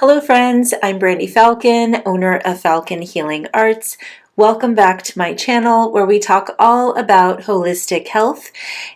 Hello friends, I'm Brandy Falcon, owner of Falcon Healing Arts. Welcome back to my channel where we talk all about holistic health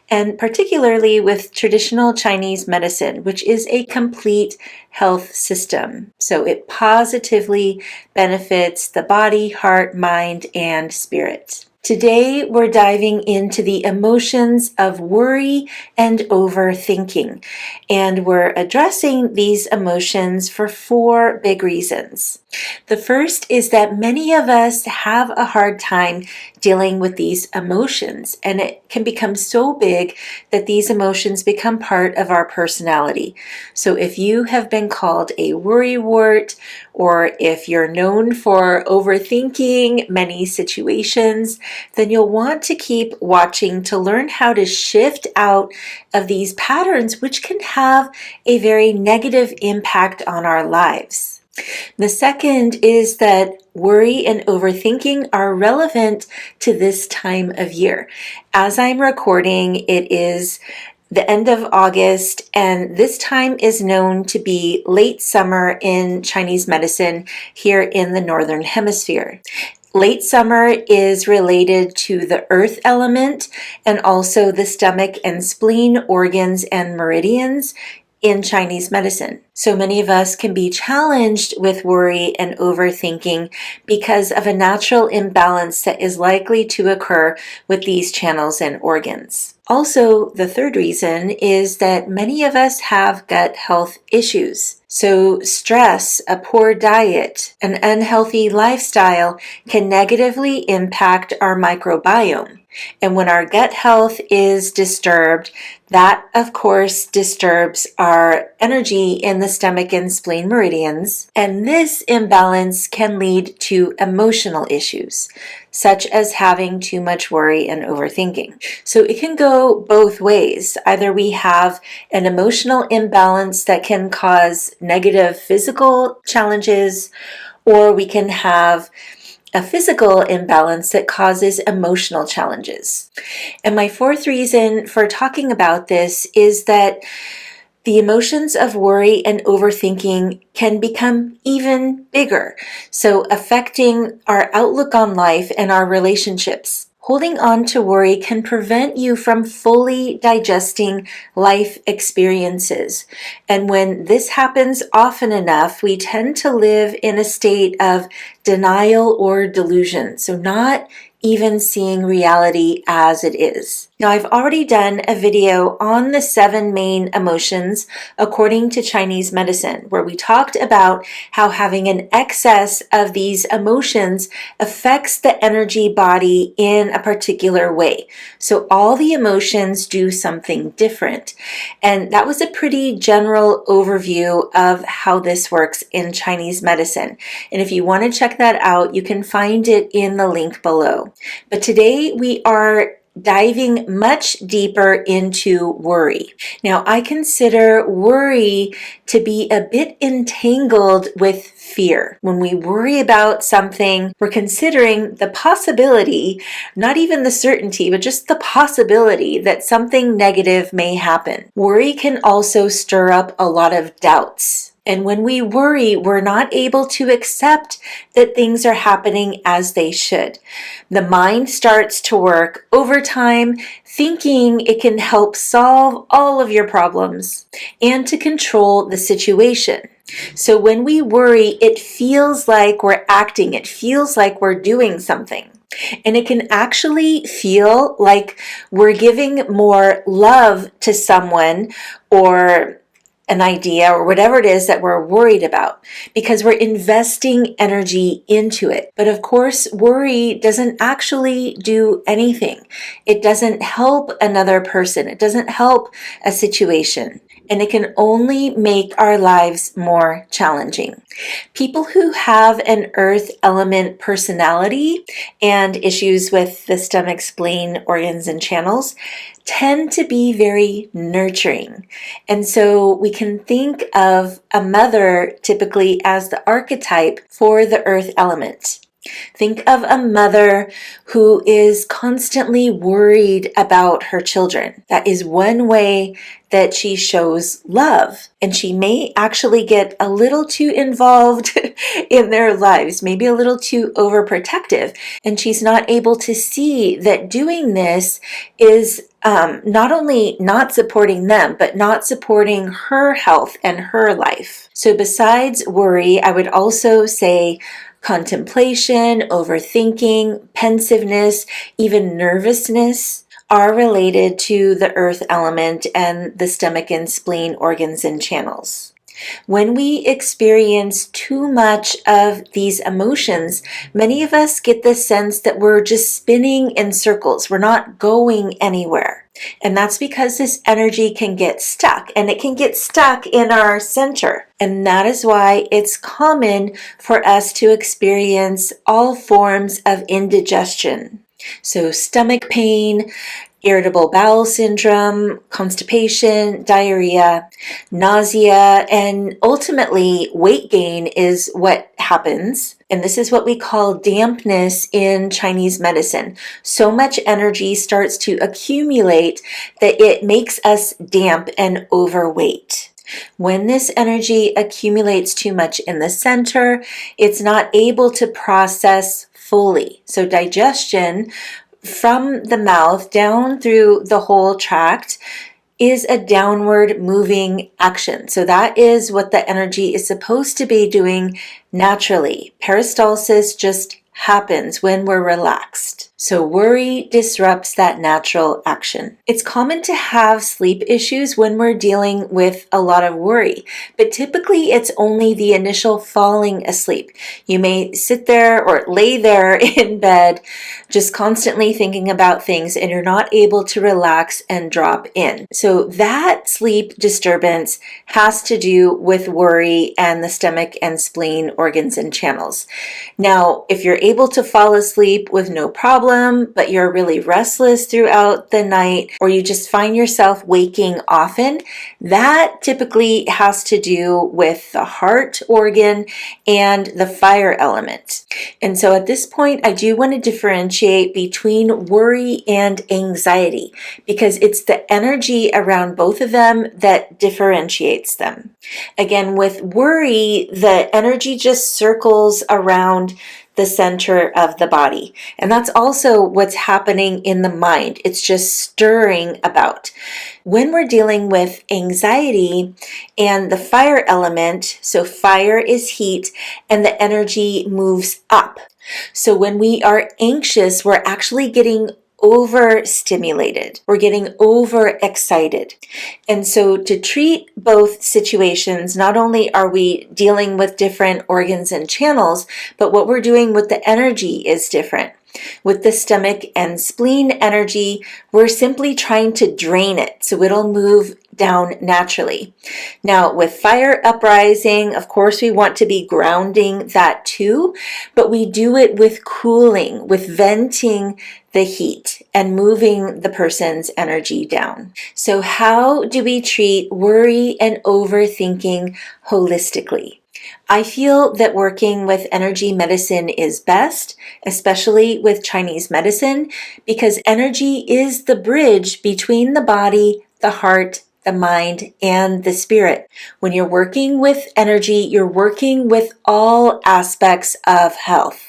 and particularly with traditional Chinese medicine, which is a complete health system. So it positively benefits the body, heart, mind, and spirit. Today, we're diving into the emotions of worry and overthinking, and we're addressing these emotions for 4 big reasons. The first is that many of us have a hard time dealing with these emotions, and it can become so big that these emotions become part of our personality. So if you have been called a worrywart, or if you're known for overthinking many situations, then you'll want to keep watching to learn how to shift out of these patterns, which can have a very negative impact on our lives. The second is that worry and overthinking are relevant to this time of year. As I'm recording, it is the end of August, and this time is known to be late summer in Chinese medicine here in the Northern Hemisphere. Late summer is related to the earth element and also the stomach and spleen organs and meridians in Chinese medicine. So many of us can be challenged with worry and overthinking because of a natural imbalance that is likely to occur with these channels and organs. Also, the third reason is that many of us have gut health issues. So stress, a poor diet, an unhealthy lifestyle can negatively impact our microbiome. And when our gut health is disturbed, that of course disturbs our energy in the stomach and spleen meridians. And this imbalance can lead to emotional issues, such as having too much worry and overthinking. So it can go both ways. Either we have an emotional imbalance that can cause negative physical challenges, or we can have a physical imbalance that causes emotional challenges. And my fourth reason for talking about this is that the emotions of worry and overthinking can become even bigger, so affecting our outlook on life and our relationships. Holding on to worry can prevent you from fully digesting life experiences. And when this happens often enough, we tend to live in a state of denial or delusion. So not even seeing reality as it is. Now, I've already done a video on the 7 main emotions according to Chinese medicine, where we talked about how having an excess of these emotions affects the energy body in a particular way. So all the emotions do something different. And that was a pretty general overview of how this works in Chinese medicine. And if you want to check that out, you can find it in the link below. But today we are diving much deeper into worry. Now, I consider worry to be a bit entangled with fear. When we worry about something, we're considering the possibility, not even the certainty, but just the possibility that something negative may happen. Worry can also stir up a lot of doubts. And when we worry, we're not able to accept that things are happening as they should. The mind starts to work overtime, thinking it can help solve all of your problems and to control the situation. So when we worry, it feels like we're acting, it feels like we're doing something. And it can actually feel like we're giving more love to someone or an idea or whatever it is that we're worried about, because we're investing energy into it. But of course, worry doesn't actually do anything. It doesn't help another person. It doesn't help a situation. And it can only make our lives more challenging. People who have an earth element personality and issues with the stomach, spleen, organs, and channels tend to be very nurturing. And so we can think of a mother typically as the archetype for the earth element. Think of a mother who is constantly worried about her children. That is one way that she shows love. And she may actually get a little too involved in their lives, maybe a little too overprotective. And she's not able to see that doing this is not only not supporting them, but not supporting her health and her life. So besides worry, I would also say contemplation, overthinking, pensiveness, even nervousness are related to the earth element and the stomach and spleen organs and channels. When we experience too much of these emotions, many of us get the sense that we're just spinning in circles. We're not going anywhere. And that's because this energy can get stuck, and it can get stuck in our center. And that is why it's common for us to experience all forms of indigestion. So stomach pain, irritable bowel syndrome, constipation, diarrhea, nausea, and ultimately weight gain is what happens. And this is what we call dampness in Chinese medicine. So much energy starts to accumulate that it makes us damp and overweight. When this energy accumulates too much in the center, it's not able to process fully. So digestion from the mouth down through the whole tract is a downward moving action. So that is what the energy is supposed to be doing naturally. Peristalsis just happens when we're relaxed. So worry disrupts that natural action. It's common to have sleep issues when we're dealing with a lot of worry, but typically it's only the initial falling asleep. You may sit there or lay there in bed just constantly thinking about things, and you're not able to relax and drop in. So that sleep disturbance has to do with worry and the stomach and spleen organs and channels. Now, if you're able to fall asleep with no problem, but you're really restless throughout the night, or you just find yourself waking often, that typically has to do with the heart organ and the fire element. And so at this point, I do want to differentiate between worry and anxiety, because it's the energy around both of them that differentiates them. Again, with worry, the energy just circles around the center of the body. And that's also what's happening in the mind. It's just stirring about. When we're dealing with anxiety and the fire element, so fire is heat and the energy moves up. So when we are anxious, we're actually getting overstimulated. We're getting overexcited. And so to treat both situations, not only are we dealing with different organs and channels, but what we're doing with the energy is different. With the stomach and spleen energy, we're simply trying to drain it so it'll move down naturally. Now, with fire uprising, of course, we want to be grounding that too, but we do it with cooling, with venting the heat and moving the person's energy down. So how do we treat worry and overthinking holistically? I feel that working with energy medicine is best, especially with Chinese medicine, because energy is the bridge between the body, the heart, the mind, and the spirit. When you're working with energy, you're working with all aspects of health.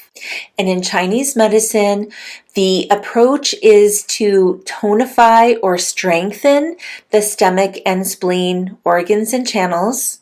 And in Chinese medicine, the approach is to tonify or strengthen the stomach and spleen organs and channels,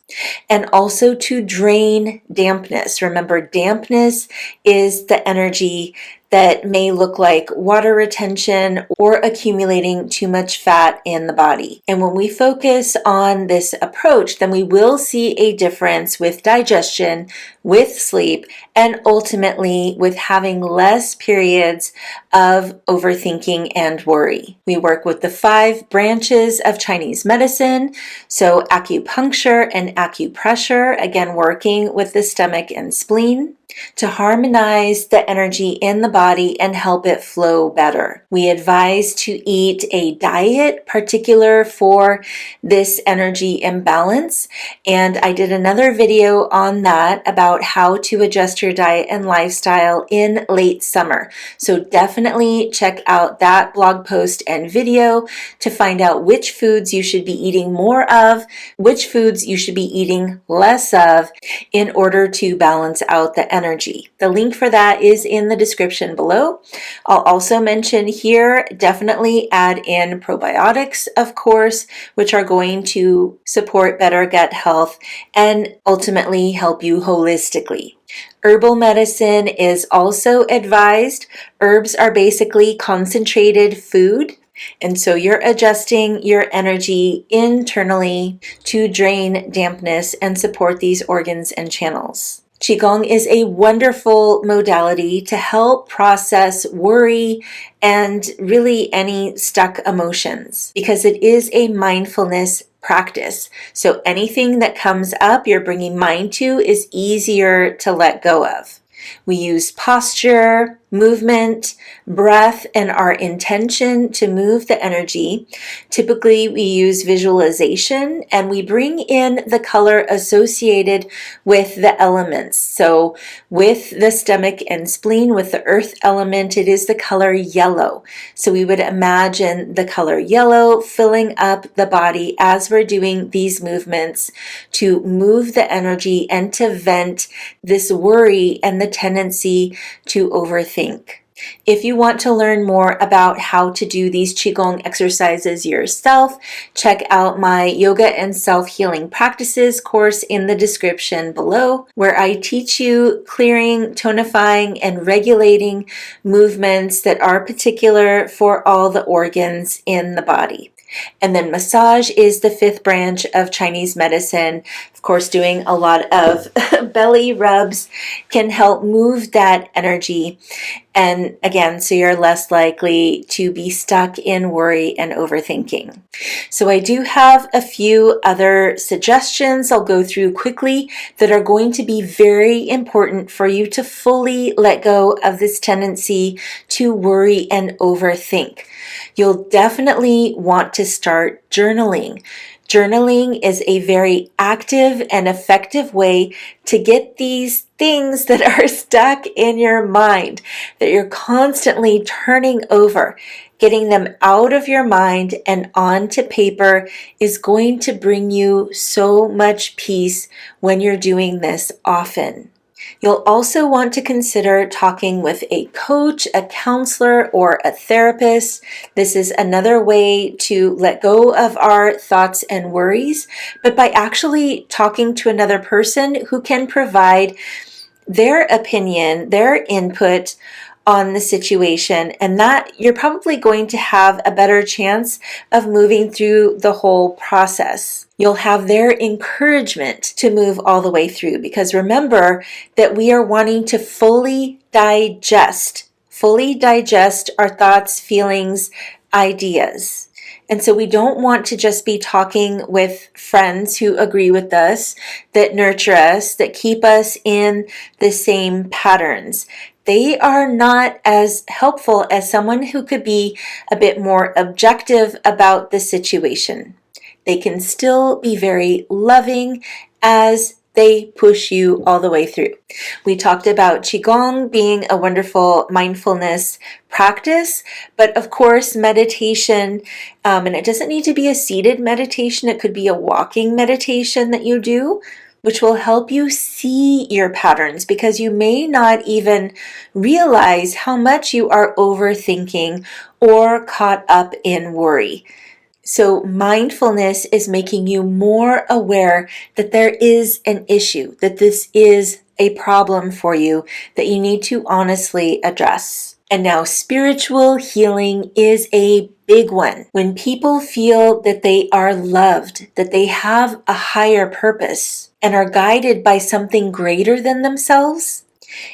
and also to drain dampness. Remember, dampness is the energy that may look like water retention or accumulating too much fat in the body. And when we focus on this approach, then we will see a difference with digestion, with sleep, and ultimately with having less periods of overthinking and worry. We work with the 5 branches of Chinese medicine, so acupuncture and acupressure, again working with the stomach and spleen. to harmonize the energy in the body and help it flow better. We advise to eat a diet particular for this energy imbalance, and I did another video on that about how to adjust your diet and lifestyle in late summer. So definitely check out that blog post and video to find out which foods you should be eating more of, which foods you should be eating less of in order to balance out the energy. The link for that is in the description below. I'll also mention here, definitely add in probiotics, of course, which are going to support better gut health and ultimately help you holistically. Herbal medicine is also advised. Herbs are basically concentrated food. And so you're adjusting your energy internally to drain dampness and support these organs and channels. Qigong is a wonderful modality to help process worry and really any stuck emotions because it is a mindfulness practice. So anything that comes up you're bringing mind to is easier to let go of. We use posture, movement, breath, and our intention to move the energy. Typically, we use visualization and we bring in the color associated with the elements. So with the stomach and spleen, with the earth element, it is the color yellow. So we would imagine the color yellow filling up the body as we're doing these movements to move the energy and to vent this worry and the tendency to overthink. If you want to learn more about how to do these Qigong exercises yourself, check out my Yoga and Self-Healing Practices course in the description below, where I teach you clearing, tonifying, and regulating movements that are particular for all the organs in the body. And then massage is the fifth branch of Chinese medicine. Of course, doing a lot of belly rubs can help move that energy. And again, so you're less likely to be stuck in worry and overthinking. So I do have a few other suggestions I'll go through quickly that are going to be very important for you to fully let go of this tendency to worry and overthink. You'll definitely want to start journaling. Journaling is a very active and effective way to get these things that are stuck in your mind, that you're constantly turning over. Getting them out of your mind and onto paper is going to bring you so much peace when you're doing this often. You'll also want to consider talking with a coach, a counselor, or a therapist. This is another way to let go of our thoughts and worries, but by actually talking to another person who can provide their opinion, their input on the situation, and that you're probably going to have a better chance of moving through the whole process. You'll have their encouragement to move all the way through, because remember that we are wanting to fully digest our thoughts, feelings, ideas. And so we don't want to just be talking with friends who agree with us, that nurture us, that keep us in the same patterns. They are not as helpful as someone who could be a bit more objective about the situation. They can still be very loving as they push you all the way through. We talked about Qigong being a wonderful mindfulness practice, but of course meditation, and it doesn't need to be a seated meditation, it could be a walking meditation that you do, which will help you see your patterns, because you may not even realize how much you are overthinking or caught up in worry. So mindfulness is making you more aware that there is an issue, that this is a problem for you that you need to honestly address. And now spiritual healing is a big one. When people feel that they are loved, that they have a higher purpose and are guided by something greater than themselves,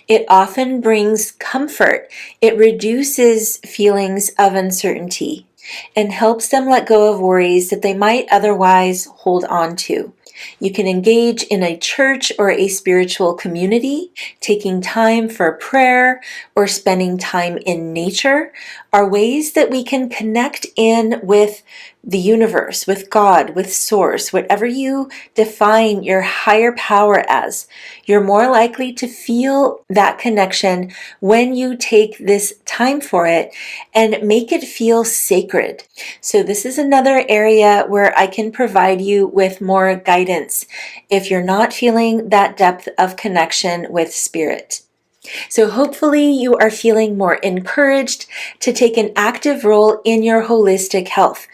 it often brings comfort. It reduces feelings of uncertainty and helps them let go of worries that they might otherwise hold on to. You can engage in a church or a spiritual community. Taking time for prayer or spending time in nature are ways that we can connect in with the universe, with God, with Source, whatever you define your higher power as. You're more likely to feel that connection when you take this time for it and make it feel sacred. So this is another area where I can provide you with more guidance if you're not feeling that depth of connection with spirit. So hopefully you are feeling more encouraged to take an active role in your holistic health,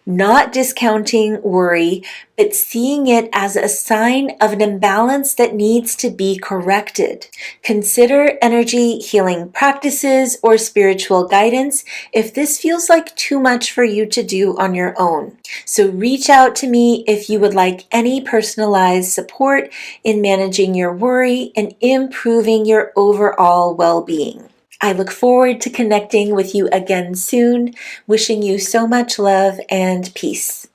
not discounting worry, but seeing it as a sign of an imbalance that needs to be corrected. Consider energy healing practices or spiritual guidance if this feels like too much for you to do on your own. So reach out to me if you would like any personalized support in managing your worry and improving your overall well-being. I look forward to connecting with you again soon. Wishing you so much love and peace.